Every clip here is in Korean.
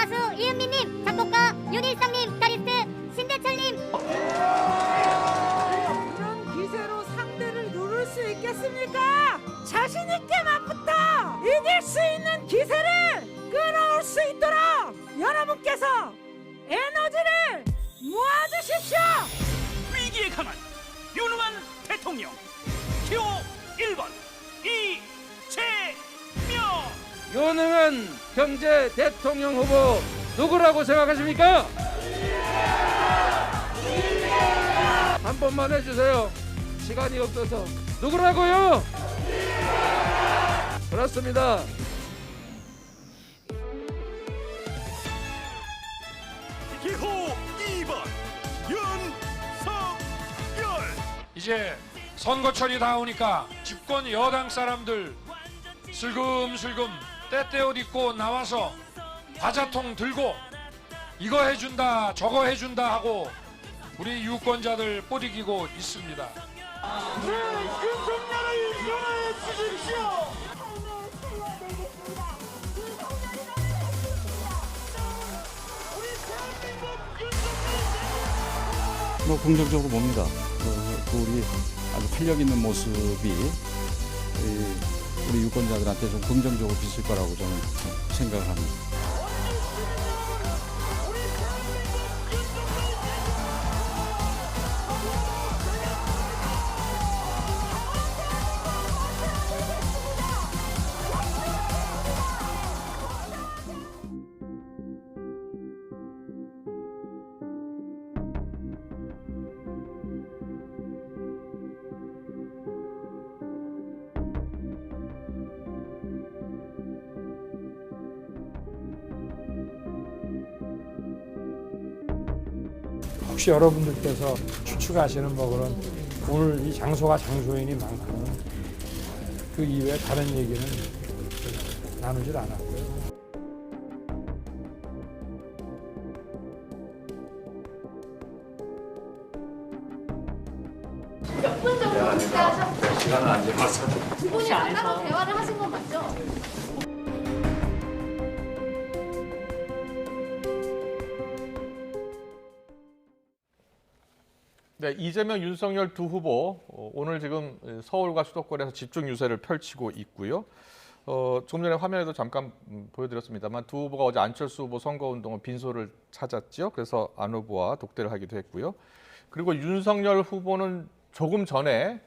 가수 이은미님, 작곡가 윤일성님, 기타리스트 신대철님. 이런 기세로 상대를 누를 수 있겠습니까? 자신 있게만 붙어 이길 수 있는 기세를 끌어올 수 있도록 여러분께서 에너지를 모아주십시오. 위기에 강한 유능한 대통령 기호 1번 이재명. 유능한 경제 대통령 후보 누구라고 생각하십니까? 한 번만 해주세요. 시간이 없어서. 누구라고요? 그렇습니다. 기호 2번 윤석열. 이제 선거철이 다오니까 집권 여당 사람들 슬금슬금 때때옷 입고 나와서 과자통 들고 이거 해준다 저거 해준다 하고 우리 유권자들 꼬드기고 있습니다. 윤석열을 용해 주십시오. 뭐 긍정적으로 봅니다. 우리 아주 활력 있는 모습이 우리 유권자들한테 좀 긍정적으로 비칠 거라고 저는 생각을 합니다. 혹시 여러분들께서 추측하시는 뭐 그런 오늘 이 장소가 장소이니만큼 그 이외에 다른 얘기는 나누질 않았고요. 몇 분 정도 식사하셨어요? 시간은 안 잡았어. 두 분이 만나서 대화를 하신 건 맞죠? 네, 이재명, 윤석열 두 후보 오늘 지금 서울과 수도권에서 집중 유세를 펼치고 있고요. 좀 전에 화면에도 잠깐 보여드렸습니다만 두 후보가 어제 안철수 후보 선거운동은 빈소를 찾았죠. 그래서 안 후보와 독대를 하기도 했고요. 그리고 윤석열 후보는 조금 전에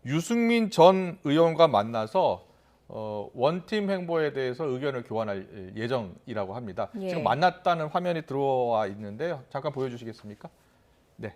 유승민 전 의원과 만나서 원팀 행보에 대해서 의견을 교환할 예정이라고 합니다. 예. 지금 만났다는 화면이 들어와 있는데 잠깐 보여주시겠습니까? 네.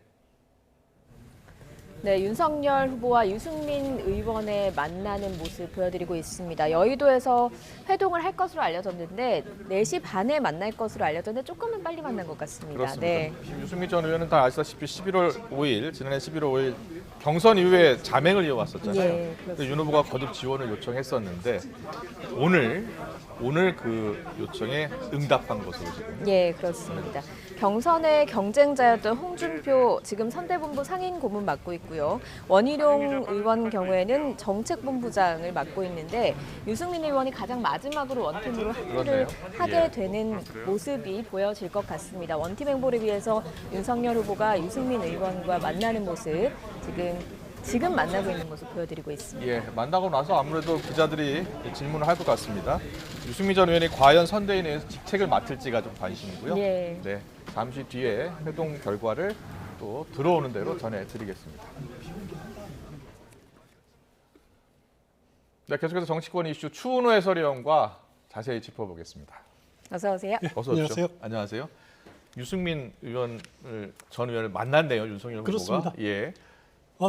네, 윤석열 후보와 유승민 의원의 만나는 모습 보여드리고 있습니다. 여의도에서 회동을 할 것으로 알려졌는데 4시 반에 만날 것으로 알려졌는데 조금은 빨리 만난 것 같습니다. 그렇습니다. 네. 유승민 전 의원은 다 아시다시피 11월 5일, 지난해 11월 5일 경선 이후에 자맹을 이어왔었잖아요. 예, 근데 윤 후보가 거듭 지원을 요청했었는데 오늘 그 요청에 응답한 것으로 지금. 예, 그렇습니다. 경선의 경쟁자였던 홍준표 지금 선대본부 상임 고문 맡고 있고요. 원희룡 의원 경우에는 정책본부장을 맡고 있는데 유승민 의원이 가장 마지막으로 원팀으로 합류를 그렇네요. 하게 예. 되는 모습이 보여질 것 같습니다. 원팀 행보를 위해서 윤석열 후보가 유승민 의원과 만나는 모습 지금 만나고 있는 모습 보여드리고 있습니다. 예, 만나고 나서 아무래도 기자들이 질문을 할 것 같습니다. 유승민 전 의원이 과연 선대위에서 직책을 맡을지가 좀 관심이고요. 예. 네, 잠시 뒤에 회동 결과를 또 들어오는 대로 전해드리겠습니다. 네, 계속해서 정치권 이슈 추은호 해설위원과 자세히 짚어보겠습니다. 어서 오세요. 어서 오십시오. 안녕하세요. 유승민 전 의원을 만났네요, 윤석열 후보가. 그렇습니다. 예.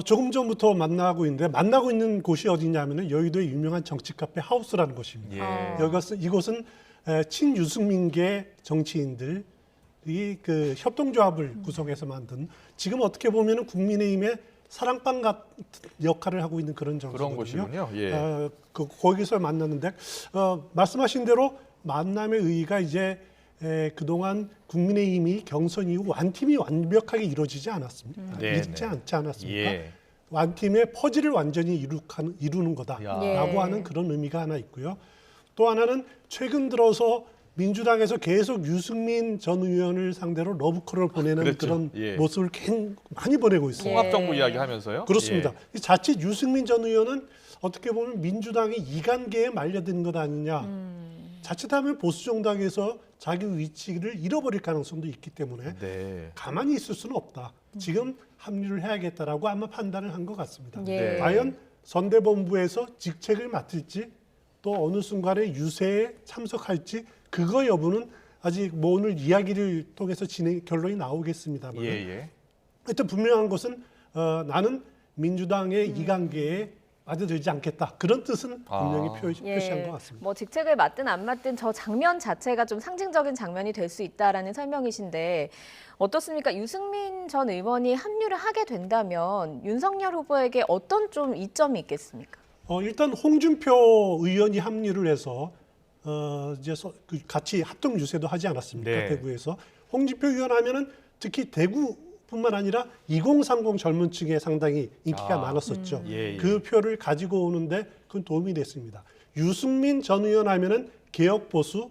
조금 전부터 만나고 있는데 만나고 있는 곳이 어디냐면은 여의도의 유명한 정치 카페 하우스라는 곳입니다. 예. 이곳은 친유승민계 정치인들이 그 협동조합을 구성해서 만든 지금 어떻게 보면은 국민의힘의 사랑방 같은 역할을 하고 있는 그런 정치거든요. 그런 곳이군요. 예. 거기서 만났는데 말씀하신 대로 만남의 의의가 이제 그동안 국민의힘이 경선 이후 완팀이 완벽하게 이루어지지 않았습니다. 이루지 않지 않았습니까? 예. 완팀의 퍼즐을 완전히 이루는 거다라고 예. 하는 그런 의미가 하나 있고요. 또 하나는 최근 들어서 민주당에서 계속 유승민 전 의원을 상대로 러브콜을 보내는 그랬죠. 그런 예. 모습을 많이 보내고 있습니다. 통합정부 이야기하면서요. 그렇습니다. 예. 자칫 유승민 전 의원은 어떻게 보면 민주당의 이간계에 말려드는 것 아니냐. 자칫하면 보수 정당에서 자기 위치를 잃어버릴 가능성도 있기 때문에 네. 가만히 있을 수는 없다. 지금 합류를 해야겠다라고 아마 판단을 한 것 같습니다. 예. 과연 선대본부에서 직책을 맡을지 또 어느 순간에 유세에 참석할지 그거 여부는 아직 뭐 오늘 이야기를 통해서 결론이 나오겠습니다만 예. 하여튼 분명한 것은 나는 민주당의 이관계에 빠져들지 않겠다. 그런 뜻은 분명히 표시한 것 같습니다. 뭐 직책을 맡든 안 맡든 저 장면 자체가 좀 상징적인 장면이 될 수 있다라는 설명이신데 어떻습니까? 유승민 전 의원이 합류를 하게 된다면 윤석열 후보에게 어떤 좀 이점이 있겠습니까? 일단 홍준표 의원이 합류를 해서 이제 같이 합동 유세도 하지 않았습니까? 네. 대구에서 홍준표 의원 하면은 특히 대구뿐만 아니라 2030 젊은 층에 상당히 인기가 많았었죠. 예. 그 표를 가지고 오는데 그건 도움이 됐습니다. 유승민 전 의원 하면은 개혁 보수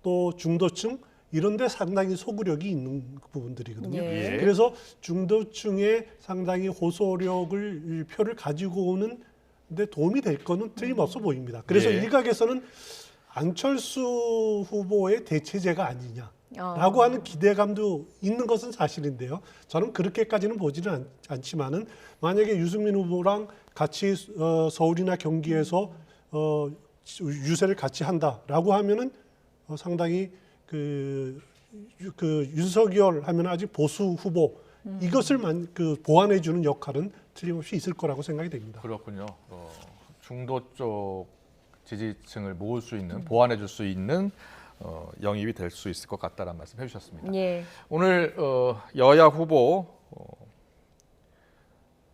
또 중도층 이런 데 상당히 소구력이 있는 부분들이거든요. 예. 그래서 중도층에 상당히 호소력을 표를 가지고 오는 데 도움이 될 거는 틀림없어 보입니다. 그래서 예. 일각에서는 안철수 후보의 대체제가 아니냐라고 하는 기대감도 있는 것은 사실인데요. 저는 그렇게까지는 보지는 않지만은 만약에 유승민 후보랑 같이 서울이나 경기에서 유세를 같이 한다라고 하면은 상당히 그 윤석열 하면 아직 보수 후보 이것을 보완해 주는 역할은 틀림없이 있을 거라고 생각이 됩니다. 그렇군요. 중도 쪽 지지층을 모을 수 있는, 보완해 줄 수 있는 영입이 될 수 있을 것 같다라는 말씀 해주셨습니다. 예. 오늘 여야 후보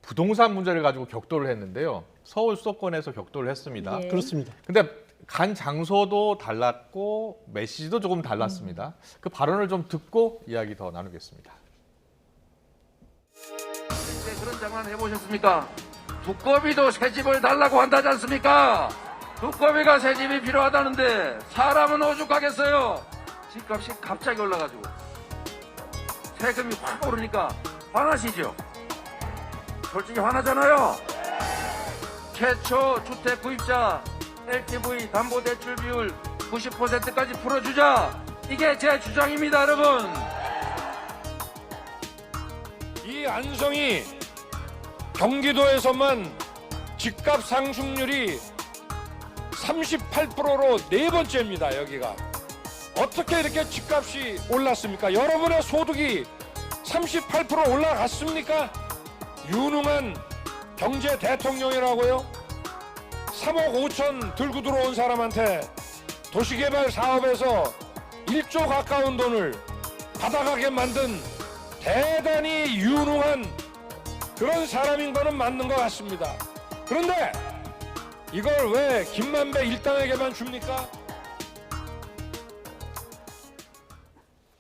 부동산 문제를 가지고 격돌을 했는데요. 서울 수도권에서 격돌을 했습니다. 예. 그렇습니다. 근데 간 장소도 달랐고 메시지도 조금 달랐습니다. 그 발언을 좀 듣고 이야기 더 나누겠습니다. 그런 장난 해보셨습니까? 두꺼비도 새집을 달라고 한다지 않습니까? 두꺼비가 새집이 필요하다는데 사람은 오죽하겠어요? 집값이 갑자기 올라가지고 세금이 확 오르니까 화나시죠? 솔직히 화나잖아요. 최초 주택 구입자 LTV 담보대출 비율 90%까지 풀어주자. 이게 제 주장입니다, 여러분. 이 안성이 경기도에서만 집값 상승률이 38%로 네 번째입니다. 여기가 어떻게 이렇게 집값이 올랐습니까? 여러분의 소득이 38% 올라갔습니까? 유능한 경제 대통령이라고요? 3억 5천 들고 들어온 사람한테 도시개발 사업에서 1조 가까운 돈을 받아가게 만든 대단히 유능한 그런 사람인 거는 맞는 것 같습니다. 그런데 이걸 왜 김만배 일당에게만 줍니까?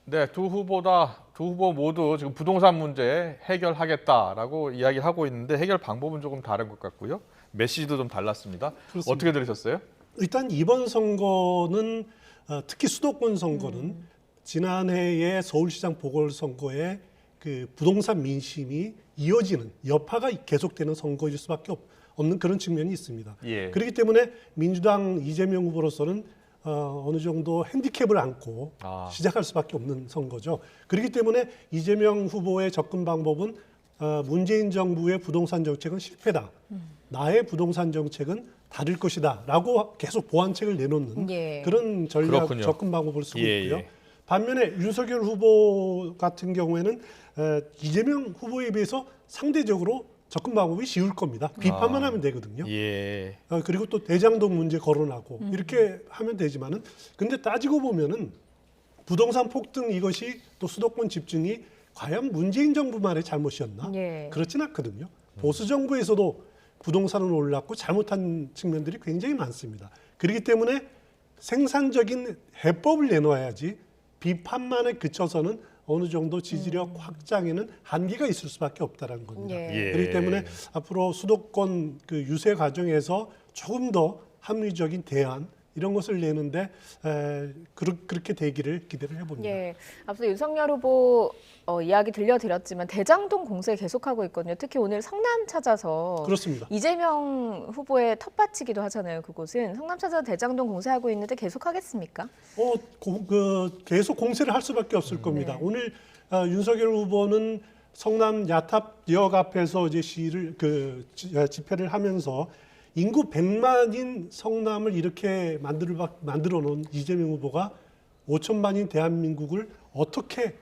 네, 두 후보 모두 지금 부동산 문제 해결하겠다라고 이야기하고 있는데 해결 방법은 조금 다른 것 같고요. 메시지도 좀 달랐습니다. 그렇습니다. 어떻게 들으셨어요? 일단 이번 선거는 특히 수도권 선거는 지난해의 서울시장 보궐선거에 그 부동산 민심이 이어지는 여파가 계속되는 선거일 수밖에 없는 그런 측면이 있습니다. 예. 그렇기 때문에 민주당 이재명 후보로서는 어느 정도 핸디캡을 안고 시작할 수밖에 없는 선거죠. 그렇기 때문에 이재명 후보의 접근 방법은 문재인 정부의 부동산 정책은 실패다. 나의 부동산 정책은 다를 것이다. 라고 계속 보완책을 내놓는 그런 전략 그렇군요. 접근 방법을 쓰고 있고요. 예. 반면에 윤석열 후보 같은 경우에는 이재명 후보에 비해서 상대적으로 접근 방법이 쉬울 겁니다. 비판만 하면 되거든요. 예. 그리고 또 대장동 문제 거론하고 이렇게 하면 되지만은 근데 따지고 보면은 부동산 폭등 이것이 또 수도권 집중이 과연 문재인 정부만의 잘못이었나? 그렇진 않거든요. 보수 정부에서도 부동산은 올랐고 잘못한 측면들이 굉장히 많습니다. 그렇기 때문에 생산적인 해법을 내놓아야지 비판만에 그쳐서는 어느 정도 지지력 확장에는 한계가 있을 수밖에 없다는 겁니다. 그렇기 때문에 앞으로 수도권 그 유세 과정에서 조금 더 합리적인 대안 이런 것을 내는데 그렇게 되기를 기대를 해봅니다. 예, 앞서 윤석열 후보 이야기 들려드렸지만 대장동 공세 계속하고 있거든요. 특히 오늘 성남 찾아서 그렇습니다. 이재명 후보의 텃밭이기도 하잖아요. 그곳은 성남 찾아서 대장동 공세하고 있는데 계속하겠습니까? 계속 공세를 할 수밖에 없을 겁니다. 오늘 윤석열 후보는 성남 야탑역 앞에서 이제 집회를 하면서 인구 100만인 성남을 이렇게 만들어 놓은 이재명 후보가 5천만인 대한민국을 어떻게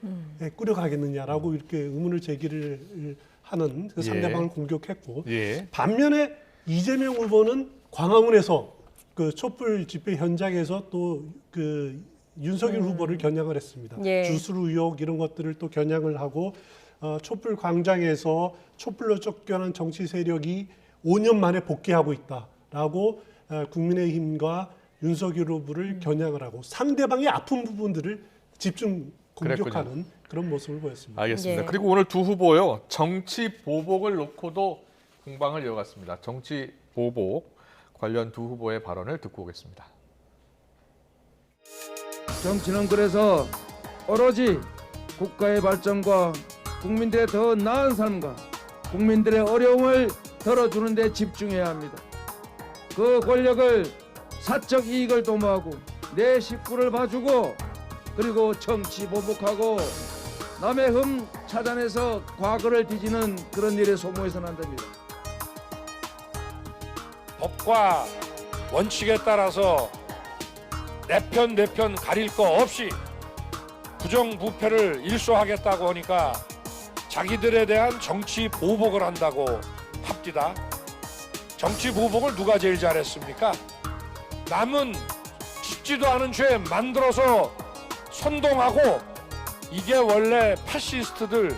꾸려가겠느냐라고 이렇게 의문을 제기를 하는 그 상대방을 공격했고, 반면에 이재명 후보는 광화문에서 그 촛불 집회 현장에서 또 그 윤석열 후보를 겨냥을 했습니다. 주술 의혹 이런 것들을 또 겨냥을 하고 촛불 광장에서 촛불로 쫓겨난 정치 세력이 5년 만에 복귀하고 있다라고 국민의힘과 윤석열 후보를 겨냥을 하고 상대방의 아픈 부분들을 집중 공격하는 그런 모습을 보였습니다. 알겠습니다. 그리고 오늘 두 후보요, 정치 보복을 놓고도 공방을 이어갔습니다. 정치 보복 관련 두 후보의 발언을 듣고 오겠습니다. 정치는 그래서 오로지 국가의 발전과 국민들의 더 나은 삶과 국민들의 어려움을 덜어주는 데 집중해야 합니다. 그 권력을 사적 이익을 도모하고 내 식구를 봐주고 그리고 정치 보복하고 남의 흠 찾아내서 과거를 뒤지는 그런 일에 소모해서는 안 됩니다. 법과 원칙에 따라서 내 편 가릴 거 없이 부정부패를 일소하겠다고 하니까 자기들에 대한 정치 보복을 한다고 합디다. 정치 보복을 누가 제일 잘했습니까? 남은 짓지도 않은 죄 만들어서 선동하고, 이게 원래 파시스트들,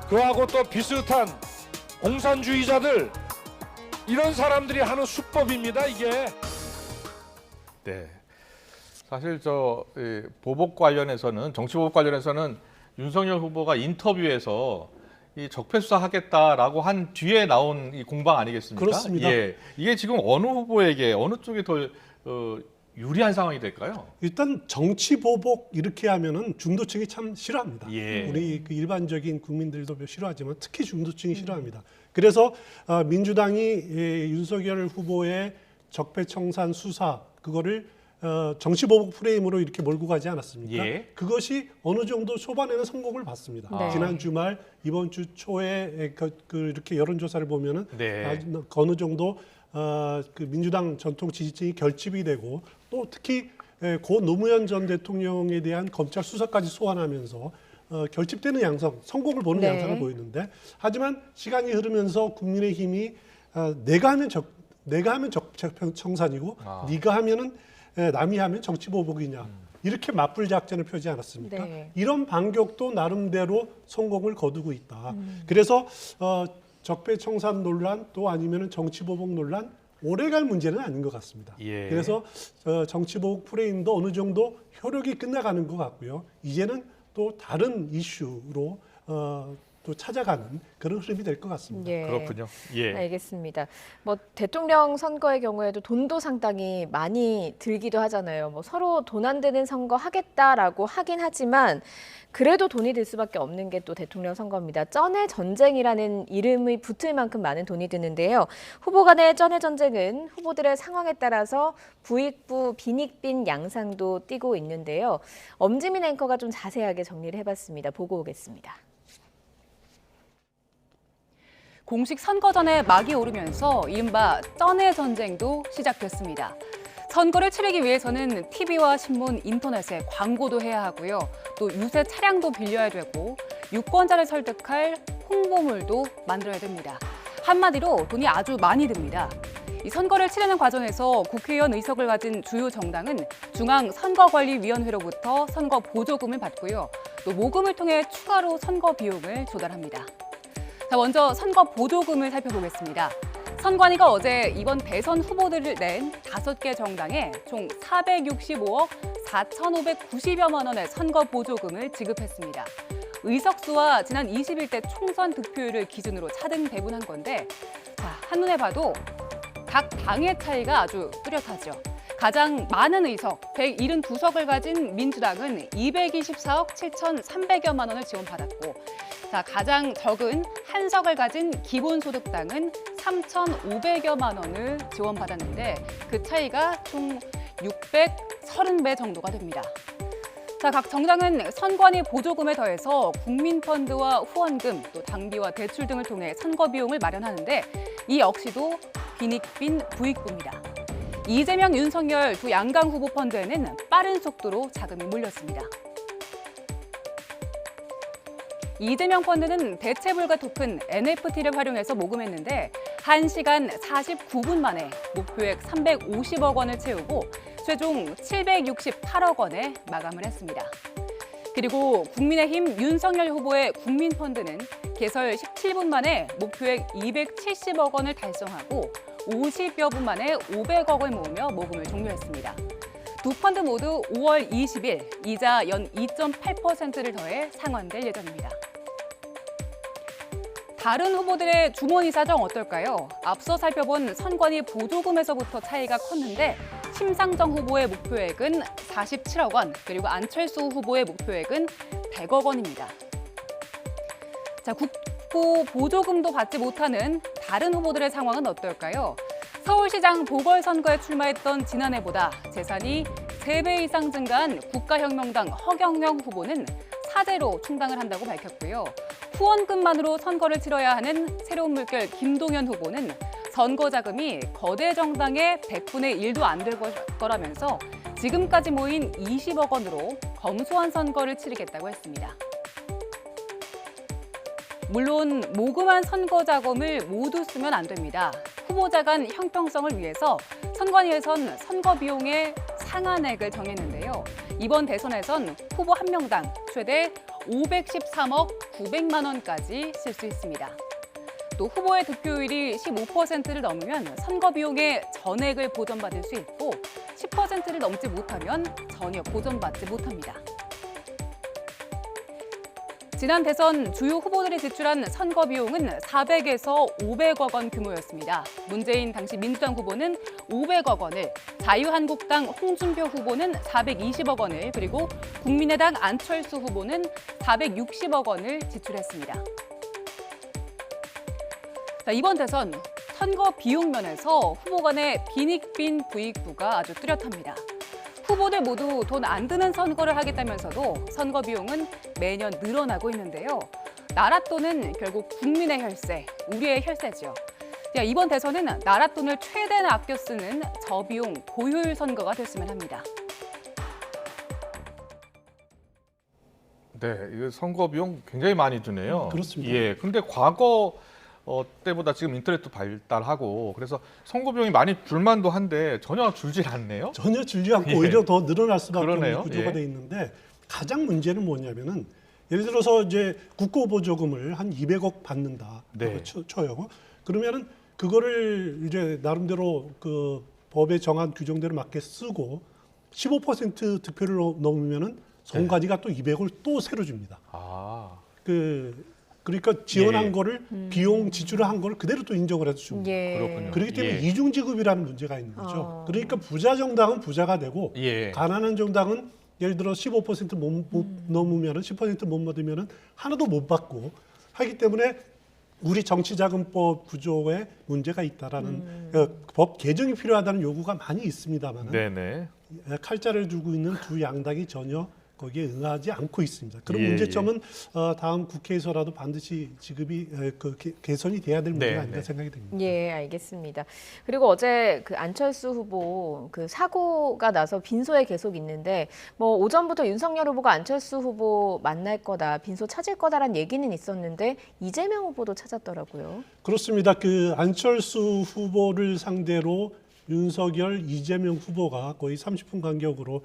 그하고 또 비슷한 공산주의자들, 이런 사람들이 하는 수법입니다, 이게. 네. 사실 보복 관련해서는, 정치 보복 관련해서는 윤석열 후보가 인터뷰에서 이 적폐 수사하겠다라고 한 뒤에 나온 이 공방 아니겠습니까? 그렇습니다. 이게 지금 어느 후보에게 어느 쪽이 더 유리한 상황이 될까요? 일단 정치 보복 이렇게 하면은 중도층이 참 싫어합니다. 우리 그 일반적인 국민들도 싫어하지만 특히 중도층이 싫어합니다. 그래서 민주당이 윤석열 후보의 적폐청산 수사 그거를 정치 보복 프레임으로 이렇게 몰고 가지 않았습니까? 그것이 어느 정도 초반에는 성공을 봤습니다. 지난 주말, 이번 주 초에 이렇게 여론조사를 보면은 어느 정도 그 민주당 전통 지지층이 결집이 되고, 또 특히 고 노무현 전 대통령에 대한 검찰 수사까지 소환하면서 결집되는 양상, 성공을 보는 양상을 보이는데, 하지만 시간이 흐르면서 국민의힘이 내가 하면 적폐청산이고 네가 하면은 남이 하면 정치 보복이냐, 이렇게 맞불 작전을 펴지 않았습니까? 이런 반격도 나름대로 성공을 거두고 있다. 그래서 적폐청산 논란 또 아니면 정치보복 논란 오래갈 문제는 아닌 것 같습니다. 그래서 정치보복 프레임도 어느 정도 효력이 끝나가는 것 같고요. 이제는 또 다른 이슈로 또 찾아가는 그런 흐름이 될 것 같습니다. 그렇군요. 알겠습니다. 뭐 대통령 선거의 경우에도 돈도 상당히 많이 들기도 하잖아요. 뭐 서로 돈 안 되는 선거 하겠다라고 하긴 하지만 그래도 돈이 들 수밖에 없는 게 또 대통령 선거입니다. 쩐의 전쟁이라는 이름이 붙을 만큼 많은 돈이 드는데요. 후보 간의 쩐의 전쟁은 후보들의 상황에 따라서 부익부, 빈익빈 양상도 띠고 있는데요. 엄지민 앵커가 좀 자세하게 정리를 해봤습니다. 보고 오겠습니다. 공식 선거전에 막이 오르면서 이른바 쩐의 전쟁도 시작됐습니다. 선거를 치르기 위해서는 TV와 신문, 인터넷에 광고도 해야 하고요. 또 유세 차량도 빌려야 되고 유권자를 설득할 홍보물도 만들어야 됩니다. 한마디로 돈이 아주 많이 듭니다. 이 선거를 치르는 과정에서 국회의원 의석을 가진 주요 정당은 중앙선거관리위원회로부터 선거 보조금을 받고요. 또 모금을 통해 추가로 선거 비용을 조달합니다. 자, 먼저 선거 보조금을 살펴보겠습니다. 선관위가 어제 이번 대선 후보들을 낸 5개 정당에 총 465억 4,590여만 원의 선거 보조금을 지급했습니다. 의석수와 지난 21대 총선 득표율을 기준으로 차등 배분한 건데, 자, 한눈에 봐도 각 당의 차이가 아주 뚜렷하죠. 가장 많은 의석 172석을 가진 민주당은 224억 7,300여만 원을 지원받았고 자, 가장 적은 한석을 가진 기본소득당은 3,500여만 원을 지원받았는데 그 차이가 총 630배 정도가 됩니다. 자, 각 정당은 선관위 보조금에 더해서 국민펀드와 후원금, 또 당비와 대출 등을 통해 선거 비용을 마련하는데 이 역시도 빈익빈 부익부입니다. 이재명, 윤석열 두 양강 후보 펀드에는 빠른 속도로 자금이 몰렸습니다. 이재명 펀드는 대체불가 토큰 NFT를 활용해서 모금했는데 1시간 49분 만에 목표액 350억 원을 채우고 최종 768억 원에 마감을 했습니다. 그리고 국민의힘 윤석열 후보의 국민펀드는 개설 17분 만에 목표액 270억 원을 달성하고 50여 분 만에 500억을 모으며 모금을 종료했습니다. 두 펀드 모두 5월 20일 이자 연 2.8%를 더해 상환될 예정입니다. 다른 후보들의 주머니 사정 어떨까요? 앞서 살펴본 선관위 보조금에서부터 차이가 컸는데 심상정 후보의 목표액은 47억 원, 그리고 안철수 후보의 목표액은 100억 원입니다. 자, 국고 보조금도 받지 못하는 다른 후보들의 상황은 어떨까요? 서울시장 보궐선거에 출마했던 지난해보다 재산이 3배 이상 증가한 국가혁명당 허경영 후보는 사재로 충당을 한다고 밝혔고요. 후원금만으로 선거를 치러야 하는 새로운 물결 김동연 후보는 선거 자금이 거대 정당의 100분의 1도 안 될 거라면서 지금까지 모인 20억 원으로 검소한 선거를 치르겠다고 했습니다. 물론 모금한 선거 자금을 모두 쓰면 안 됩니다. 후보자 간 형평성을 위해서 선관위에선 선거 비용의 상한액을 정했는데요. 이번 대선에선 후보 한 명당 최대 513억 900만 원까지 쓸 수 있습니다. 또 후보의 득표율이 15%를 넘으면 선거 비용의 전액을 보전받을 수 있고 10%를 넘지 못하면 전혀 보전받지 못합니다. 지난 대선 주요 후보들이 지출한 선거 비용은 400에서 500억 원 규모였습니다. 문재인 당시 민주당 후보는 500억 원을, 자유한국당 홍준표 후보는 420억 원을, 그리고 국민의당 안철수 후보는 460억 원을 지출했습니다. 자, 이번 대선 선거 비용 면에서 후보 간의 빈익빈 부익부가 아주 뚜렷합니다. 후보들 모두 돈 안 드는 선거를 하겠다면서도 선거 비용은 매년 늘어나고 있는데요. 나라 돈은 결국 국민의 혈세, 우리의 혈세죠. 이번 대선은 나라 돈을 최대한 아껴 쓰는 저비용 고효율 선거가 됐으면 합니다. 네, 이거 선거 비용 굉장히 많이 드네요. 그렇습니다. 예, 근데 과거 때보다 지금 인터넷도 발달하고 그래서 선거 비용이 많이 줄만도 한데 전혀 줄질 않네요. 전혀 줄지 않고 예. 오히려 더 늘어날 수밖에 그러네요. 없는 구조가 예. 돼 있는데 가장 문제는 뭐냐면은 예를 들어서 이제 국고보조금을 한 200억 받는다. 네. 쳐요. 그러면은 그거를 이제 나름대로 그 법에 정한 규정대로 맞게 쓰고 15% 득표를 넘으면은 선관위가 또 200을 또 새로 줍니다. 아. 그러니까 지원한 예. 거를 비용 지출을 한 거를 그대로 또 인정을 해서 줍니다. 그렇군요. 그렇기 때문에 예. 이중지급이라는 문제가 있는 거죠. 그러니까 부자 정당은 부자가 되고 예. 가난한 정당은 예를 들어 15% 못 넘으면은 10% 못 받으면은 하나도 못 받고 하기 때문에 우리 정치자금법 구조에 문제가 있다라는 법 개정이 필요하다는 요구가 많이 있습니다만은 네네. 칼자를 두고 있는 두 양당이 전혀 거기에 응하지 않고 있습니다. 그런 예, 문제점은 다음 국회에서라도 반드시 지급이 개선이 돼야 될 문제가 네, 아닌가 네. 생각이 됩니다. 예, 알겠습니다. 그리고 어제 그 안철수 후보 그 사고가 나서 빈소에 계속 있는데 뭐 오전부터 윤석열 후보가 안철수 후보 만날 거다, 빈소 찾을 거다라는 얘기는 있었는데 이재명 후보도 찾았더라고요. 그렇습니다. 그 안철수 후보를 상대로 윤석열, 이재명 후보가 거의 30분 간격으로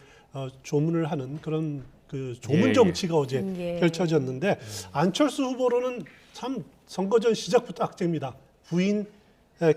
조문을 하는 그런 그 조문 예, 정치가 어제 예. 펼쳐졌는데 안철수 후보로는 참 선거전 시작부터 악재입니다. 부인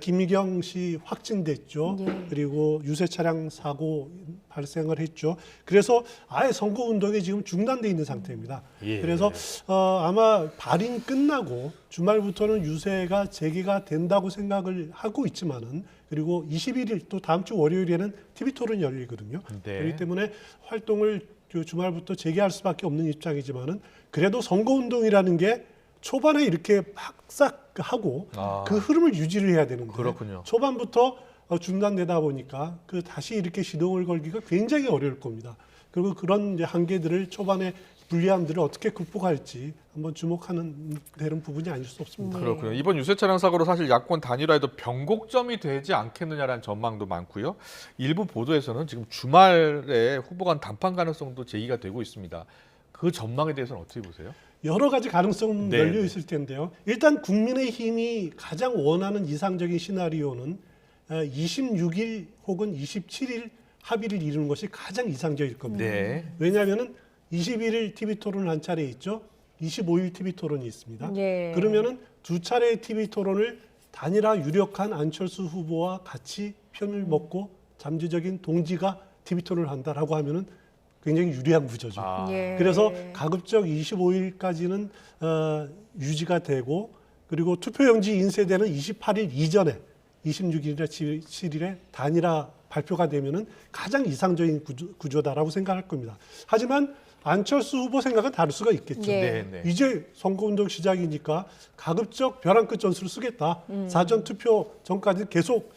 김미경 씨 확진됐죠. 예. 그리고 유세 차량 사고 발생을 했죠. 그래서 아예 선거 운동이 지금 중단돼 있는 상태입니다. 예. 그래서 아마 발인 끝나고 주말부터는 유세가 재개가 된다고 생각을 하고 있지만은 그리고 21일 또 다음 주 월요일에는 TV 토론이 열리거든요. 네. 그렇기 때문에 활동을 그 주말부터 재개할 수밖에 없는 입장이지만은 그래도 선거운동이라는 게 초반에 이렇게 막 하고 그 흐름을 유지를 해야 되는데 그렇군요. 초반부터 중단되다 보니까 그 다시 이렇게 시동을 걸기가 굉장히 어려울 겁니다. 그리고 그런 이제 한계들을 초반에 불리함들을 어떻게 극복할지 한번 주목하는 되는 부분이 아닐 수 없습니다. 그렇군요. 이번 유세 차량 사고로 사실 야권 단일화에도 변곡점이 되지 않겠느냐라는 전망도 많고요. 일부 보도에서는 지금 주말에 후보 간 단판 가능성도 제기가 되고 있습니다. 그 전망에 대해서는 어떻게 보세요? 여러 가지 가능성 네. 열려 있을 텐데요. 일단 국민의힘이 가장 원하는 이상적인 시나리오는 26일 혹은 27일 합의를 이루는 것이 가장 이상적일 겁니다. 네. 왜냐하면은 21일 TV 토론을 한 차례 있죠. 25일 TV 토론이 있습니다. 예. 그러면은 두 차례의 TV 토론을 단일화 유력한 안철수 후보와 같이 편을 먹고 잠재적인 동지가 TV 토론을 한다라고 하면은 굉장히 유리한 구조죠. 예. 그래서 가급적 25일까지는 유지가 되고 그리고 투표용지 인쇄되는 28일 이전에 26일이나 7일에 단일화 발표가 되면은 가장 이상적인 구조다라고 생각할 겁니다. 하지만 안철수 후보 생각은 다를 수가 있겠죠. 예. 네. 이제 선거운동 시작이니까 가급적 벼랑 끝 전술을 쓰겠다. 사전 투표 전까지 계속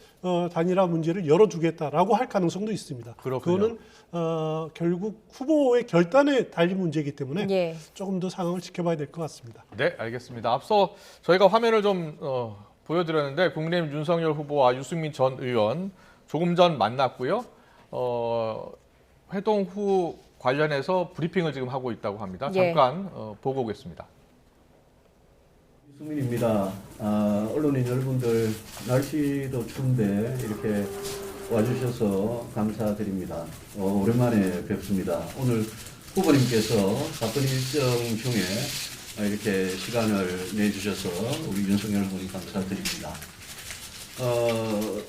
단일화 문제를 열어두겠다라고 할 가능성도 있습니다. 그렇군요. 그거는 결국 후보의 결단에 달린 문제이기 때문에 예. 조금 더 상황을 지켜봐야 될 것 같습니다. 네, 알겠습니다. 앞서 저희가 화면을 좀 보여드렸는데 국민의힘 윤석열 후보와 유승민 전 의원 조금 전 만났고요. 회동 후 관련해서 브리핑을 지금 하고 있다고 합니다. 예. 잠깐 보고 오겠습니다. 유승민입니다. 언론인 여러분들 날씨도 추운데 이렇게 와주셔서 감사드립니다. 오랜만에 뵙습니다. 오늘 후보님께서 바쁜 일정 중에 이렇게 시간을 내주셔서 우리 윤석열 후보님 감사드립니다.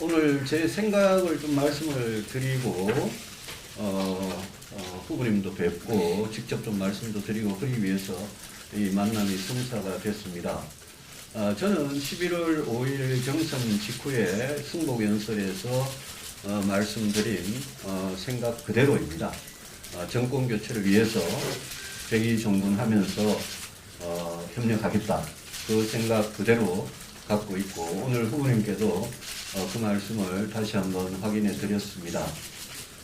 오늘 제 생각을 좀 말씀을 드리고 후보님도 뵙고 직접 좀 말씀도 드리고 그러기 위해서 이 만남이 성사가 됐습니다. 저는 11월 5일 경선 직후에 승복연설에서 말씀드린 생각 그대로입니다. 정권 교체를 위해서 백의종군하면서 협력하겠다. 그 생각 그대로 갖고 있고 오늘 후보님께도 그 말씀을 다시 한번 확인해 드렸습니다.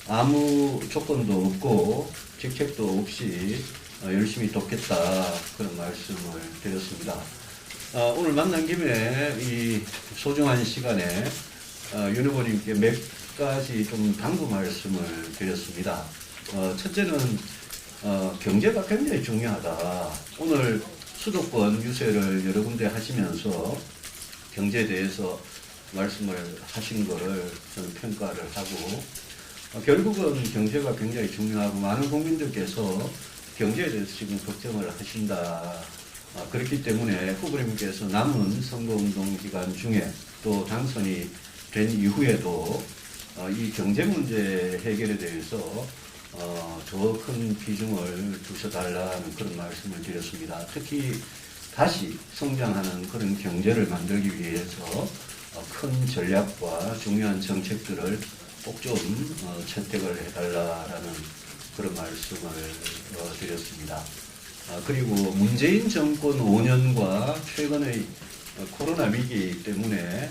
아무 조건도 없고 직책도 없이 열심히 돕겠다 그런 말씀을 드렸습니다. 오늘 만난 김에 이 소중한 시간에 윤 후보님께 몇 가지 좀 당부 말씀을 드렸습니다. 첫째는 경제가 굉장히 중요하다. 오늘 수도권 유세를 여러 군데 하시면서 경제에 대해서 말씀을 하신 거를 저는 평가를 하고 결국은 경제가 굉장히 중요하고 많은 국민들께서 경제에 대해서 지금 걱정을 하신다. 그렇기 때문에 후보님께서 남은 선거운동 기간 중에 또 당선이 된 이후에도 이 경제 문제 해결에 대해서 더 큰 비중을 두셔달라는 그런 말씀을 드렸습니다. 특히 다시 성장하는 그런 경제를 만들기 위해서 큰 전략과 중요한 정책들을 꼭 좀 채택을 해달라는 그런 말씀을 드렸습니다. 그리고 문재인 정권 5년과 최근의 코로나 위기 때문에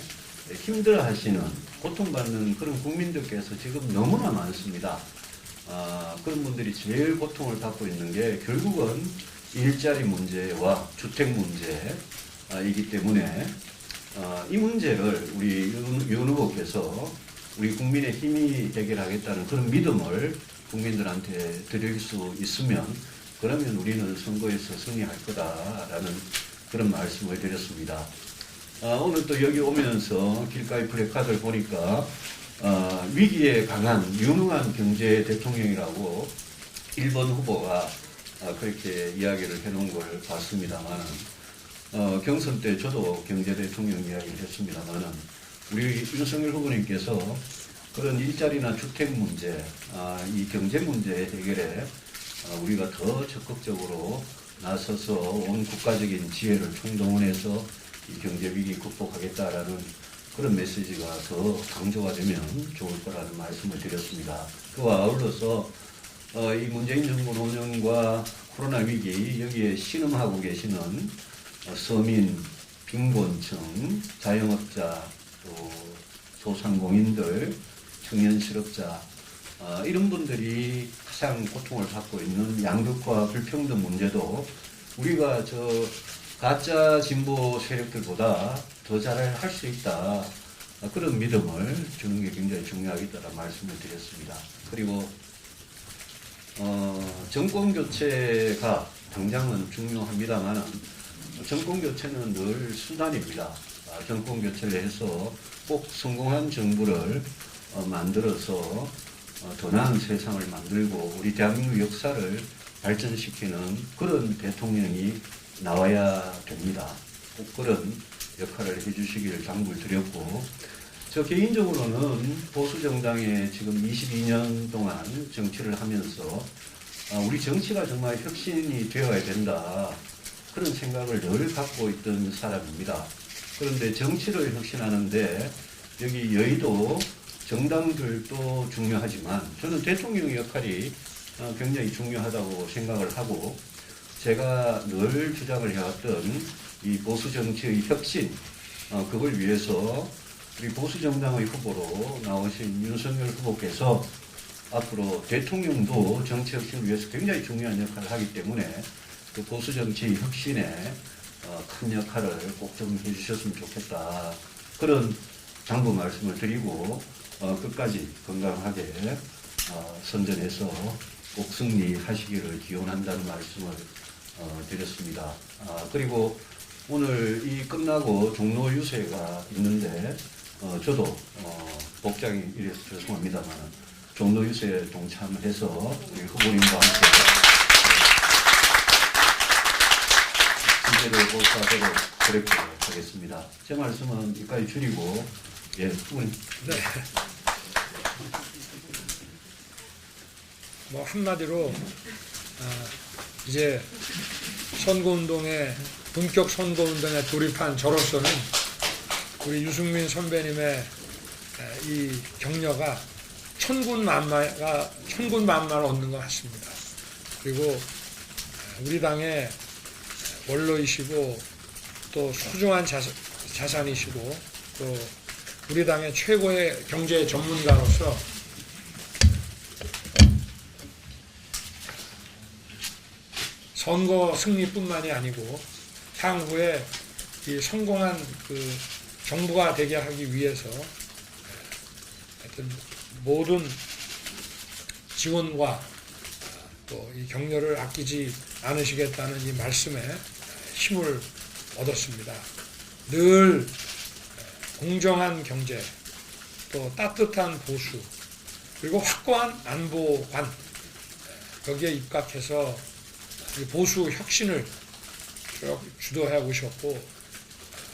힘들어하시는 고통받는 그런 국민들께서 지금 너무나 많습니다. 그런 분들이 제일 고통을 받고 있는 게 결국은 일자리 문제와 주택 문제이기 때문에 이 문제를 우리 윤 후보께서 우리 국민의 힘이 해결하겠다는 그런 믿음을 국민들한테 드릴 수 있으면 그러면 우리는 선거에서 승리할 거다라는 그런 말씀을 드렸습니다. 오늘 또 여기 오면서 길가의 플래카드를 보니까 위기에 강한 유능한 경제 대통령이라고 1번 후보가 그렇게 이야기를 해놓은 걸 봤습니다만 경선 때 저도 경제 대통령 이야기를 했습니다만 우리 윤석열 후보님께서 그런 일자리나 주택 문제, 이 경제 문제 해결에 우리가 더 적극적으로 나서서 온 국가적인 지혜를 총동원해서 이 경제 위기 극복하겠다라는 그런 메시지가 더 강조가 되면 좋을 거라는 말씀을 드렸습니다. 그와 아울러서 이 문재인 정부 운영과 코로나 위기 여기에 신음하고 계시는 서민, 빈곤층, 자영업자, 또 소상공인들, 청년 실업자 이런 분들이 가장 고통을 받고 있는 양극화 불평등 문제도 우리가 저 가짜 진보 세력들보다 더 잘 할 수 있다. 그런 믿음을 주는 게 굉장히 중요하겠다는 말씀을 드렸습니다. 그리고 정권 교체가 당장은 중요합니다만 정권 교체는 늘 수단입니다. 정권 교체를 해서 꼭 성공한 정부를 만들어서 더 나은 세상을 만들고 우리 대한민국 역사를 발전시키는 그런 대통령이 나와야 됩니다. 꼭 그런 역할을 해주시기를 당부를 드렸고, 저 개인적으로는 보수정당에 지금 22년 동안 정치를 하면서 우리 정치가 정말 혁신이 되어야 된다. 그런 생각을 늘 갖고 있던 사람입니다. 그런데 정치를 혁신하는데 여기 여의도 정당들도 중요하지만 저는 대통령의 역할이 굉장히 중요하다고 생각을 하고, 제가 늘 주장을 해왔던 이 보수 정치의 혁신, 그걸 위해서 우리 보수 정당의 후보로 나오신 윤석열 후보께서 앞으로 대통령도 정치 혁신을 위해서 굉장히 중요한 역할을 하기 때문에 그 보수 정치 혁신에 큰 역할을 꼭 좀 해주셨으면 좋겠다. 그런 당부 말씀을 드리고 끝까지 건강하게 선전해서 꼭 승리하시기를 기원한다는 말씀을 드렸습니다. 그리고 오늘 이 끝나고 종로 유세가 있는데 저도 복장이 이래서 죄송합니다만 종로 유세에 동참해서 우리 후보님과 함께 진제를 보수하도록 그렇게 하겠습니다. 제 말씀은 여기까지 줄이고, 예, 후보님. 네. 뭐 한마디로 이제 선거운동에 본격 선거운동에 돌입한 저로서는 우리 유승민 선배님의 이 격려가 천군만마를 얻는 것 같습니다. 그리고 우리 당의 원로이시고 또 소중한 자산이시고 또 우리 당의 최고의 경제 전문가로서 선거 승리뿐만이 아니고 향후에 이 성공한 그 정부가 되게 하기 위해서 하여튼 모든 지원과 또 이 격려를 아끼지 않으시겠다는 이 말씀에 힘을 얻었습니다. 늘 공정한 경제, 또 따뜻한 보수, 그리고 확고한 안보관, 거기에 입각해서 보수 혁신을 쭉 주도해 오셨고,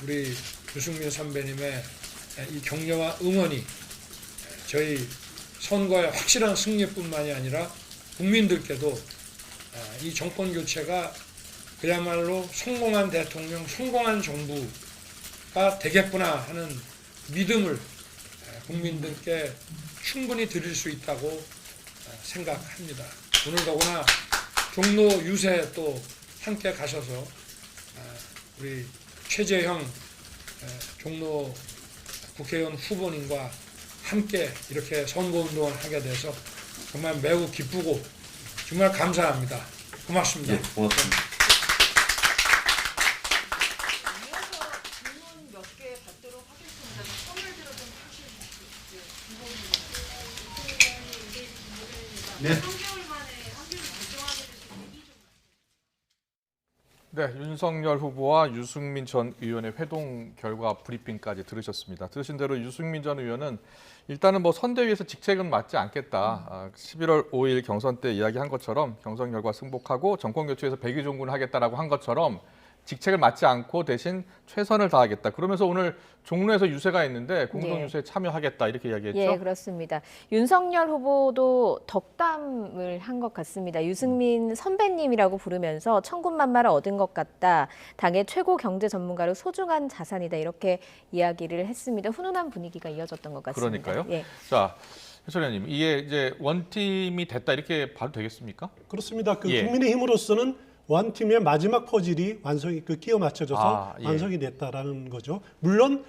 우리 유승민 선배님의 이 격려와 응원이 저희 선거의 확실한 승리뿐만이 아니라 국민들께도 이 정권 교체가 그야말로 성공한 대통령, 성공한 정부가 되겠구나 하는 믿음을 국민들께 충분히 드릴 수 있다고 생각합니다. 오늘 더구나 종로 유세 또 함께 가셔서 우리 최재형 종로 국회의원 후보님과 함께 이렇게 선거운동을 하게 돼서 정말 매우 기쁘고 정말 감사합니다. 고맙습니다. 예, 고맙습니다. 네. 네, 윤석열 후보와 유승민 전 의원의 회동 결과 브리핑까지 들으셨습니다. 들으신 대로 유승민 전 의원은 일단은 뭐 선대위에서 직책은 맡지 않겠다. 11월 5일 경선 때 이야기한 것처럼 경선 결과 승복하고 정권 교체에서 백의종군을 하겠다라고 한 것처럼 직책을 맡지 않고 대신 최선을 다하겠다. 그러면서 오늘 종로에서 유세가 있는데 공동 예. 유세에 참여하겠다 이렇게 이야기했죠. 예, 그렇습니다. 윤석열 후보도 덕담을 한 것 같습니다. 유승민 선배님이라고 부르면서 천군만마를 얻은 것 같다. 당의 최고 경제 전문가로 소중한 자산이다. 이렇게 이야기를 했습니다. 훈훈한 분위기가 이어졌던 것 같습니다. 그러니까요. 예. 자, 해설 위원님, 이게 이제 원팀이 됐다 이렇게 봐도 되겠습니까? 그렇습니다. 그 예. 국민의힘으로서는 원팀의 마지막 퍼즐이 완성이 끼워 맞춰져서 예. 완성이 됐다라는 거죠. 물론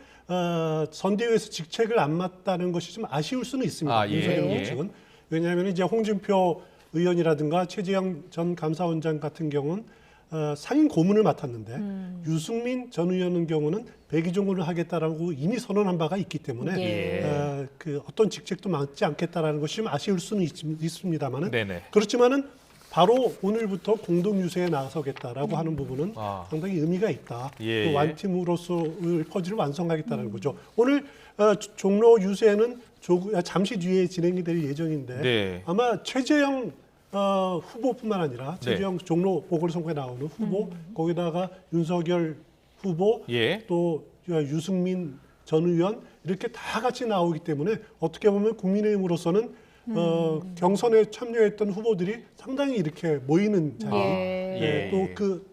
선대위에서 직책을 안 맡다는 것이 좀 아쉬울 수는 있습니다. 예. 윤석열 예. 후보 측은. 왜냐하면 이제 홍준표 의원이라든가 최재형 전 감사원장 같은 경우는 상임 고문을 맡았는데 유승민 전 의원의 경우는 배기종군을 하겠다라고 이미 선언한 바가 있기 때문에 예. 그 어떤 직책도 맡지 않겠다라는 것이 좀 아쉬울 수는 있습니다만은 네네. 그렇지만은 바로 오늘부터 공동 유세에 나서겠다라고 하는 부분은 상당히 의미가 있다. 예. 또 완팀으로서의 퍼즐을 완성하겠다는 거죠. 오늘 종로 유세는 잠시 뒤에 진행이 될 예정인데 네. 아마 최재형 후보뿐만 아니라 최재형 종로 보궐선거에 나오는 후보 거기다가 윤석열 후보 예. 또 유승민 전 의원 이렇게 다 같이 나오기 때문에 어떻게 보면 국민의힘으로서는 경선에 참여했던 후보들이 상당히 이렇게 모이는 자리. 예.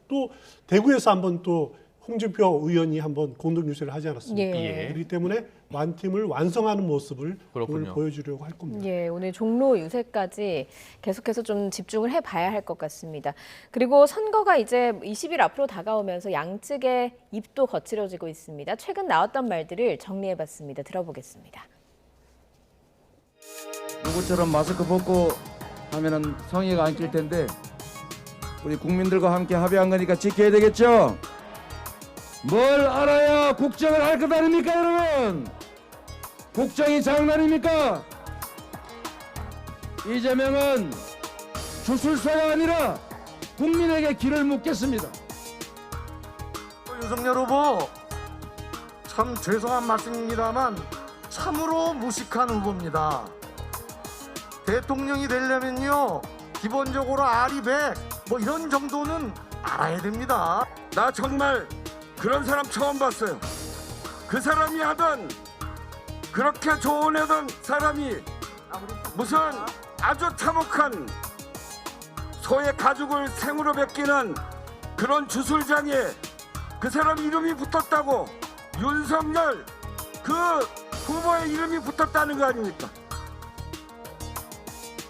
또 대구에서 한번 또 홍준표 의원이 한번 공동 유세를 하지 않았습니까? 예. 그렇기 때문에 완팀을 완성하는 모습을 그렇군요. 오늘 보여주려고 할 겁니다. 예, 오늘 종로 유세까지 계속해서 좀 집중을 해봐야 할 것 같습니다. 그리고 선거가 이제 20일 앞으로 다가오면서 양측의 입도 거칠어지고 있습니다. 최근 나왔던 말들을 정리해봤습니다. 들어보겠습니다. 누구처럼 마스크 벗고 하면은 성의가 안 낄 텐데 우리 국민들과 함께 합의한 거니까 지켜야 되겠죠? 뭘 알아야 국정을 할 것 아닙니까, 여러분? 국정이 장난입니까? 이재명은 주술사가 아니라 국민에게 길을 묻겠습니다. 윤석열 후보 참 죄송한 말씀입니다만 참으로 무식한 후보입니다. 대통령이 되려면요 기본적으로 아리백 뭐 이런 정도는 알아야 됩니다. 나 정말 그런 사람 처음 봤어요. 그 사람이 하던 그렇게 조언하던 사람이 무슨 아주 참혹한 소의 가죽을 생으로 벗기는 그런 주술장에 그 사람 이름이 붙었다고 윤석열 그 후보의 이름이 붙었다는 거 아닙니까?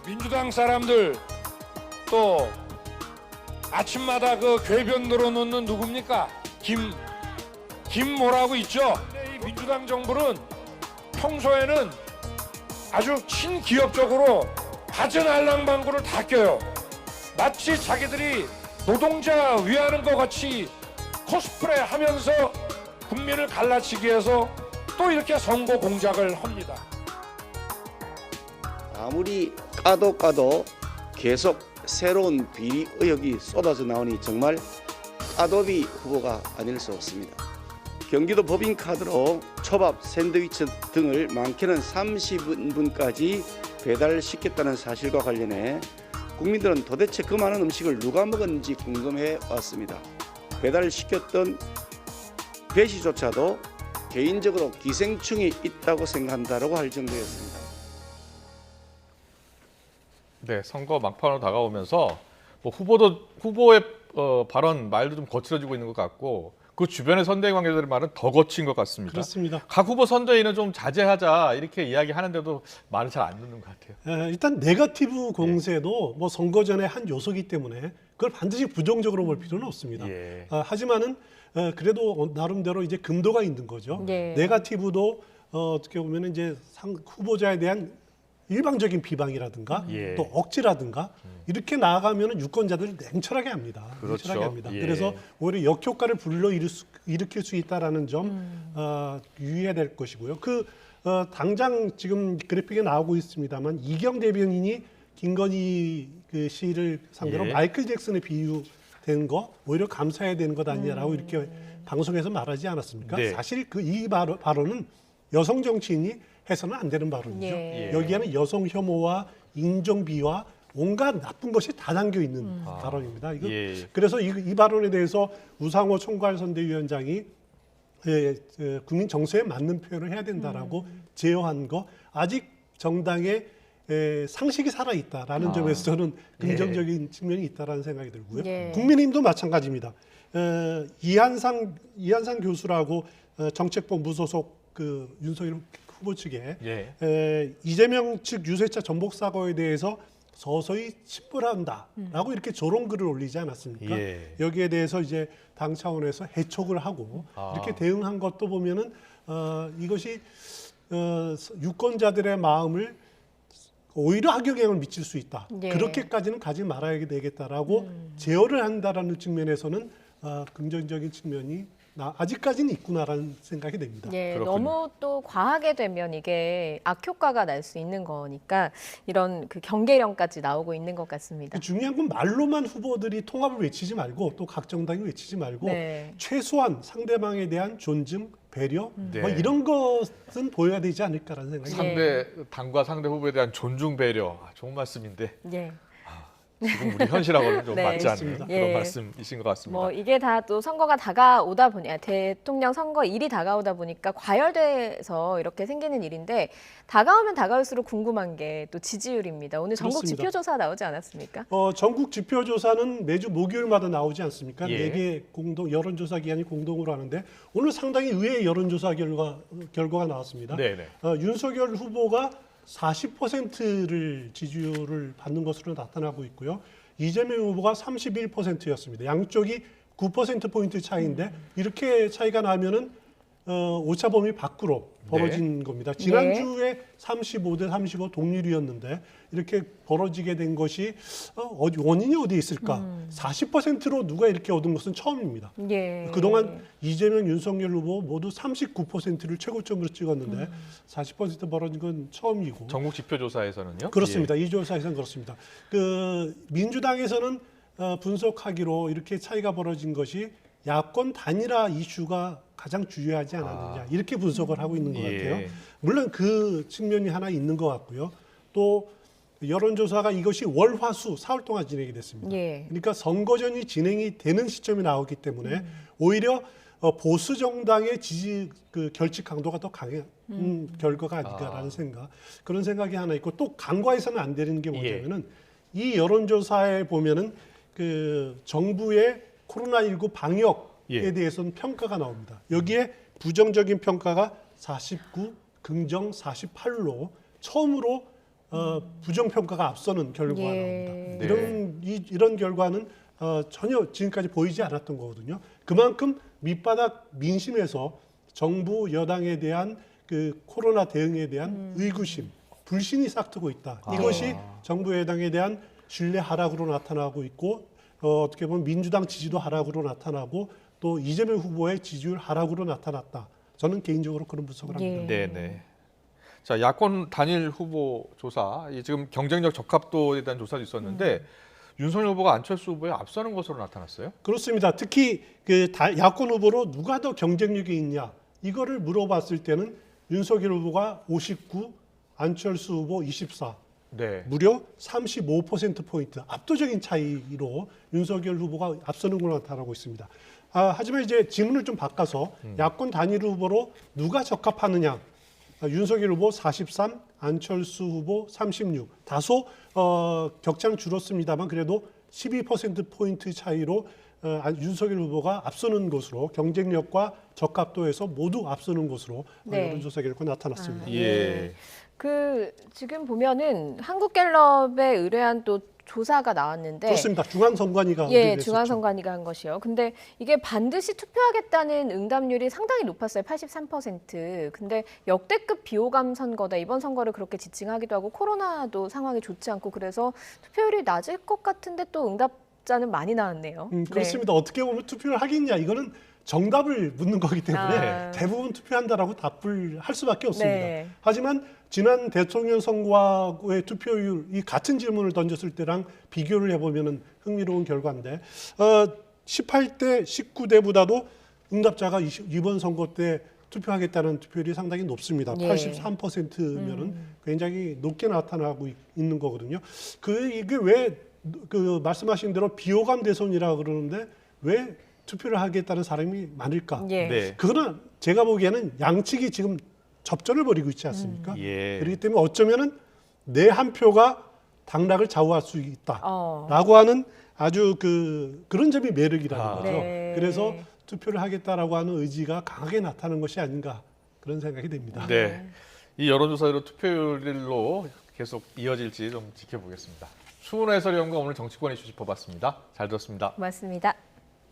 민주당 사람들 또 아침마다 그 궤변 늘어놓는 누굽니까? 김 뭐라고 있죠? 근데 이 민주당 정부는 평소에는 아주 친기업적으로 갖은 알랑방구를 다 껴요. 마치 자기들이 노동자 위하는 것 같이 코스프레 하면서 국민을 갈라치기 위해서 또 이렇게 선거 공작을 합니다. 아무리 까도 계속 새로운 비리 의혹이 쏟아져 나오니 정말 까도비 후보가 아닐 수 없습니다. 경기도 법인카드로 초밥, 샌드위치 등을 많게는 30인분까지 배달시켰다는 사실과 관련해 국민들은 도대체 그 많은 음식을 누가 먹었는지 궁금해 왔습니다. 배달시켰던 배시조차도 개인적으로 기생충이 있다고 생각한다고 할 정도였습니다. 네, 선거 막판으로 다가오면서 뭐 후보의 발언 말도 좀 거칠어지고 있는 것 같고 그 주변의 선대위 관계자들의 말은 더 거친 것 같습니다. 그렇습니다. 각 후보 선대위는 좀 자제하자 이렇게 이야기하는데도 말을 잘 안 듣는 것 같아요. 일단 네거티브 공세도 뭐 선거 전에 한 요소이기 때문에 그걸 반드시 부정적으로 볼 필요는 없습니다. 예. 하지만은 그래도 나름대로 이제 금도가 있는 거죠. 예. 네거티브도 어떻게 보면 이제 후보자에 대한 일방적인 비방이라든가 예. 또 억지라든가 이렇게 나아가면 유권자들을 냉철하게 합니다. 그렇죠. 냉철하게 합니다. 예. 그래서 오히려 역효과를 일으킬 수 있다라는 점 유의해야 될 것이고요. 당장 지금 그래픽에 나오고 있습니다만 이경 대변인이 김건희 씨를 상대로 예. 마이클 잭슨에 비유된 거 오히려 감사해야 되는 것 아니냐라고 이렇게 방송에서 말하지 않았습니까? 네. 사실 이 발언은 여성 정치인이 해서는 안 되는 발언이죠. 예. 여기에는 여성 혐오와 인종비와 온갖 나쁜 것이 다 담겨 있는 발언입니다. 이거 예. 그래서 이 발언에 대해서 우상호 총괄선대위원장이 국민 정서에 맞는 표현을 해야 된다라고 제어한 거 아직 정당의 상식이 살아있다라는 점에서 저는 긍정적인 측면이 있다라는 생각이 들고요. 국민의힘도 마찬가지입니다. 이한상 교수라고 정책본부 소속 그 윤석열 후보 측에 이재명 측 유세차 전복 사고에 대해서 서서히 침몰한다라고 이렇게 조롱글을 올리지 않았습니까? 여기에 대해서 이제 당 차원에서 해촉을 하고 이렇게 대응한 것도 보면은 이것이 유권자들의 마음을 오히려 악영향을 미칠 수 있다. 그렇게까지는 가지 말아야 되겠다라고 제어를 한다라는 측면에서는 긍정적인 측면이 아직까지는 있구나라는 생각이 됩니다. 너무 또 과하게 되면 이게 악효과가 날 수 있는 거니까 이런 그 경계령까지 나오고 있는 것 같습니다. 중요한 건 말로만 후보들이 통합을 외치지 말고 또 각 정당이 외치지 말고 최소한 상대방에 대한 존중, 배려 뭐 이런 것은 보여야 되지 않을까라는 생각이 상대 당과 상대 후보에 대한 존중, 배려. 좋은 말씀인데. 지금 우리 현실하고는 좀 맞지 않는 그런 말씀이신 것 같습니다. 뭐 이게 다 또 선거가 다가오다 보니 대통령 선거일이 다가오다 보니까 과열돼서 이렇게 생기는 일인데 다가오면 다가올수록 궁금한 게 또 지지율입니다. 오늘 전국 그렇습니다. 지표조사 나오지 않았습니까? 전국 지표조사는 매주 목요일마다 나오지 않습니까? 4개 공동 여론조사 기관이 공동으로 하는데 오늘 상당히 의외의 여론조사 결과가 나왔습니다. 윤석열 후보가 40%를 지지율을 받는 것으로 나타나고 있고요. 이재명 후보가 31%였습니다. 양쪽이 9%포인트 차이인데 이렇게 차이가 나면은 오차 범위 밖으로 벌어진 겁니다. 지난주에 35대 35 동률이었는데 이렇게 벌어지게 된 것이 원인이 어디에 있을까? 40%로 누가 이렇게 얻은 것은 처음입니다. 그동안 이재명, 윤석열 후보 모두 39%를 최고점으로 찍었는데 40% 벌어진 건 처음이고. 전국 지표조사에서는요? 그렇습니다. 이 조사에서는 그렇습니다. 그 민주당에서는 분석하기로 이렇게 차이가 벌어진 것이 야권 단일화 이슈가 가장 중요하지 않았느냐 이렇게 분석을 하고 있는 것 같아요. 물론 그 측면이 하나 있는 것 같고요. 또 여론조사가 이것이 월, 화, 수 4월 동안 진행이 됐습니다. 그러니까 선거전이 진행이 되는 시점이 나오기 때문에 오히려 보수 정당의 지지 결집 강도가 더 강한 결과가 아닐까라는 생각, 그런 생각이 하나 있고 또 간과해서는 안 되는 게 뭐냐면은 이 여론조사에 보면은 그 정부의 코로나19 방역에 대해서는 평가가 나옵니다. 여기에 부정적인 평가가 49, 긍정 48로 처음으로 부정평가가 앞서는 결과가 나옵니다. 이런 결과는 전혀 지금까지 보이지 않았던 거거든요. 그만큼 밑바닥 민심에서 정부 여당에 대한 그 코로나 대응에 대한 의구심, 불신이 싹트고 있다. 이것이 정부 여당에 대한 신뢰 하락으로 나타나고 있고 어떻게 보면 민주당 지지도 하락으로 나타나고 또 이재명 후보의 지지율 하락으로 나타났다. 저는 개인적으로 그런 분석을 합니다. 네네. 자, 야권 단일 후보 조사, 지금 경쟁력 적합도에 대한 조사도 있었는데 윤석열 후보가 안철수 후보에 앞서는 것으로 나타났어요? 그렇습니다. 특히 그 야권 후보로 누가 더 경쟁력이 있냐 이거를 물어봤을 때는 윤석열 후보가 59, 안철수 후보 24. 무려 35%포인트 압도적인 차이로 윤석열 후보가 앞서는 걸로 나타나고 있습니다. 하지만 이제 질문을 좀 바꿔서 야권 단일 후보로 누가 적합하느냐. 윤석열 후보 43, 안철수 후보 36. 다소 격차는 줄었습니다만 그래도 12%포인트 차이로 윤석열 후보가 앞서는 것으로 경쟁력과 적합도에서 모두 앞서는 것으로 여론조사 결과 나타났습니다. 그 지금 보면은 한국갤럽에 의뢰한 또 조사가 나왔는데 그렇습니다. 중앙선관위가 중앙선관위가 한 것이요. 근데 이게 반드시 투표하겠다는 응답률이 상당히 높았어요. 83%. 근데 역대급 비호감 선거다. 이번 선거를 그렇게 지칭하기도 하고 코로나도 상황이 좋지 않고 그래서 투표율이 낮을 것 같은데 또 응답자는 많이 나왔네요. 그렇습니다. 어떻게 보면 투표를 하겠냐. 이거는 정답을 묻는 거기 때문에 대부분 투표한다라고 답을 할 수밖에 없습니다. 하지만 지난 대통령 선거의 투표율이 같은 질문을 던졌을 때랑 비교를 해보면 흥미로운 결과인데 18대, 19대보다도 응답자가 이번 선거 때 투표하겠다는 투표율이 상당히 높습니다. 예. 83%면은 굉장히 높게 나타나고 있는 거거든요. 이게 왜 말씀하신 대로 비호감 대선이라 그러는데 왜 투표를 하겠다는 사람이 많을까? 예. 네. 그거는 제가 보기에는 양측이 지금 접전을 벌이고 있지 않습니까? 예. 그렇기 때문에 어쩌면은 내 한 표가 당락을 좌우할 수 있다라고 하는 아주 그런 점이 매력이라는 거죠. 네. 그래서 투표를 하겠다라고 하는 의지가 강하게 나타나는 것이 아닌가 그런 생각이 됩니다. 네. 이 여론조사로 투표율로 계속 이어질지 좀 지켜보겠습니다. 추은호 해설위원과 오늘 정치권 이슈 짚어봤습니다. 잘 들었습니다. 고맙습니다.